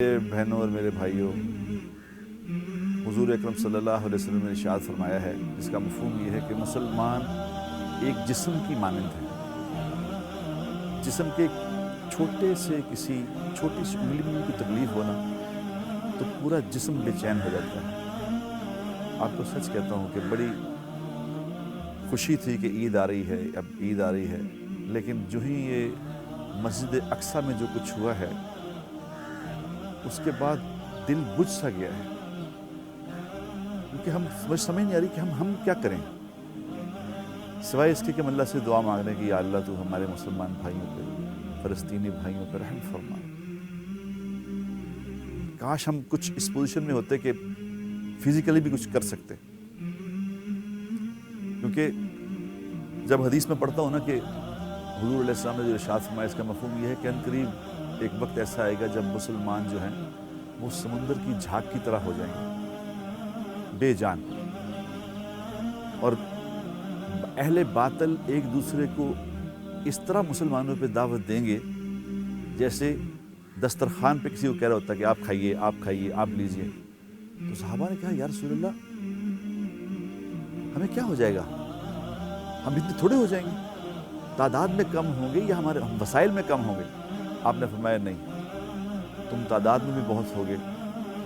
میرے بہنوں اور میرے بھائیوں، حضور اکرم صلی اللہ علیہ وسلم نے ارشاد فرمایا ہے، جس کا مفہوم یہ ہے کہ مسلمان ایک جسم کی مانند ہے۔ جسم کے چھوٹے سے کسی چھوٹی سی انگلی میں کوئی تکلیف ہونا تو پورا جسم بے چین ہو جاتا ہے۔ آپ کو سچ کہتا ہوں کہ بڑی خوشی تھی کہ عید آ رہی ہے، اب عید آ رہی ہے، لیکن جو ہی یہ مسجد اقصیٰ میں جو کچھ ہوا ہے اس کے بعد دل بجھ سا گیا ہے، کیونکہ سمجھ نہیں آ رہی کہ ہم کیا کریں سوائے اس کے کہ ہم اللہ سے دعا مانگ رہے ہیں کہ یا اللہ تو ہمارے مسلمان بھائیوں پہ، فلسطینی بھائیوں پہ رحم فرما۔ کاش ہم کچھ اس پوزیشن میں ہوتے کہ فزیکلی بھی کچھ کر سکتے، کیونکہ جب حدیث میں پڑھتا ہوں نا کہ حضور علیہ السلام نے جو ارشاد فرمایا، اس کا مفہوم یہ ہے کہ عنقریب ایک وقت ایسا آئے گا جب مسلمان جو ہیں وہ سمندر کی جھاگ کی طرح ہو جائیں گے، بے جان، اور اہل باطل ایک دوسرے کو اس طرح مسلمانوں پہ دعوت دیں گے جیسے دسترخوان پہ کسی کو کہہ رہا ہوتا ہے کہ آپ کھائیے، آپ کھائیے، آپ لیجئے۔ تو صحابہ نے کہا یا رسول اللہ ہمیں کیا ہو جائے گا، ہم اتنے تھوڑے ہو جائیں گے، تعداد میں کم ہوں گے یا ہمارے وسائل میں کم ہوں گے؟ آپ نے فرمایا نہیں، تم تعداد میں بھی بہت ہوگے،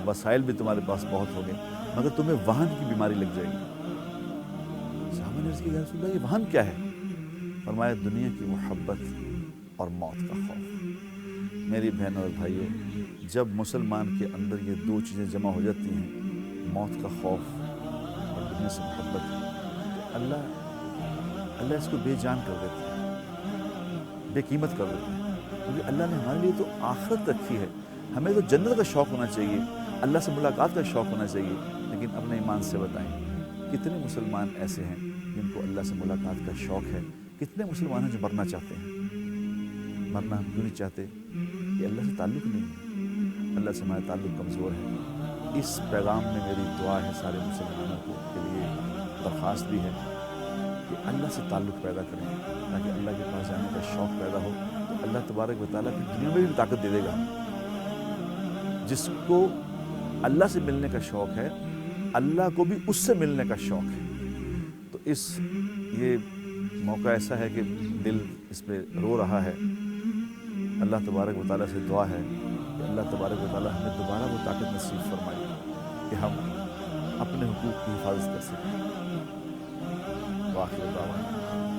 وسائل بھی تمہارے پاس بہت ہوگے، مگر تمہیں وہن کی بیماری لگ جائے گی۔ صحابہ نے عرض کیا یا رسول اللہ یہ وہن کیا ہے؟ فرمایا دنیا کی محبت اور موت کا خوف۔ میری بہنوں اور بھائیوں، جب مسلمان کے اندر یہ دو چیزیں جمع ہو جاتی ہیں، موت کا خوف اور دنیا سے محبت، تو اللہ اس کو بے جان کر دیتا ہے، بے قیمت کر دیتا ہے، کیونکہ اللہ نے ہمارے لیے تو آخرت رکھی ہے۔ ہمیں تو جنت کا شوق ہونا چاہیے، اللہ سے ملاقات کا شوق ہونا چاہیے، لیکن اپنے ایمان سے بتائیں کتنے مسلمان ایسے ہیں جن کو اللہ سے ملاقات کا شوق ہے؟ کتنے مسلمان ہیں جو مرنا چاہتے ہیں؟ مرنا ہم کیوں نہیں چاہتے؟ کہ اللہ سے تعلق نہیں ہے، اللہ سے ہمارا تعلق کمزور ہے۔ اس پیغام میں میری دعا ہے سارے مسلمانوں کے لیے، درخواست بھی ہے کہ اللہ سے تعلق پیدا کریں تاکہ اللہ کے پاس جانے کا شوق پیدا ہو، تو اللہ تبارک و تعالیٰ کی دنیا میں بھی طاقت دے دے گا۔ جس کو اللہ سے ملنے کا شوق ہے، اللہ کو بھی اس سے ملنے کا شوق ہے۔ تو یہ موقع ایسا ہے کہ دل اس پہ رو رہا ہے۔ اللہ تبارک و تعالیٰ سے دعا ہے کہ اللہ تبارک و تعالیٰ ہمیں دوبارہ وہ طاقت نصیب فرمائے کہ ہم اپنے حقوق کی حفاظت کر سکیں۔ وآخر دعوانا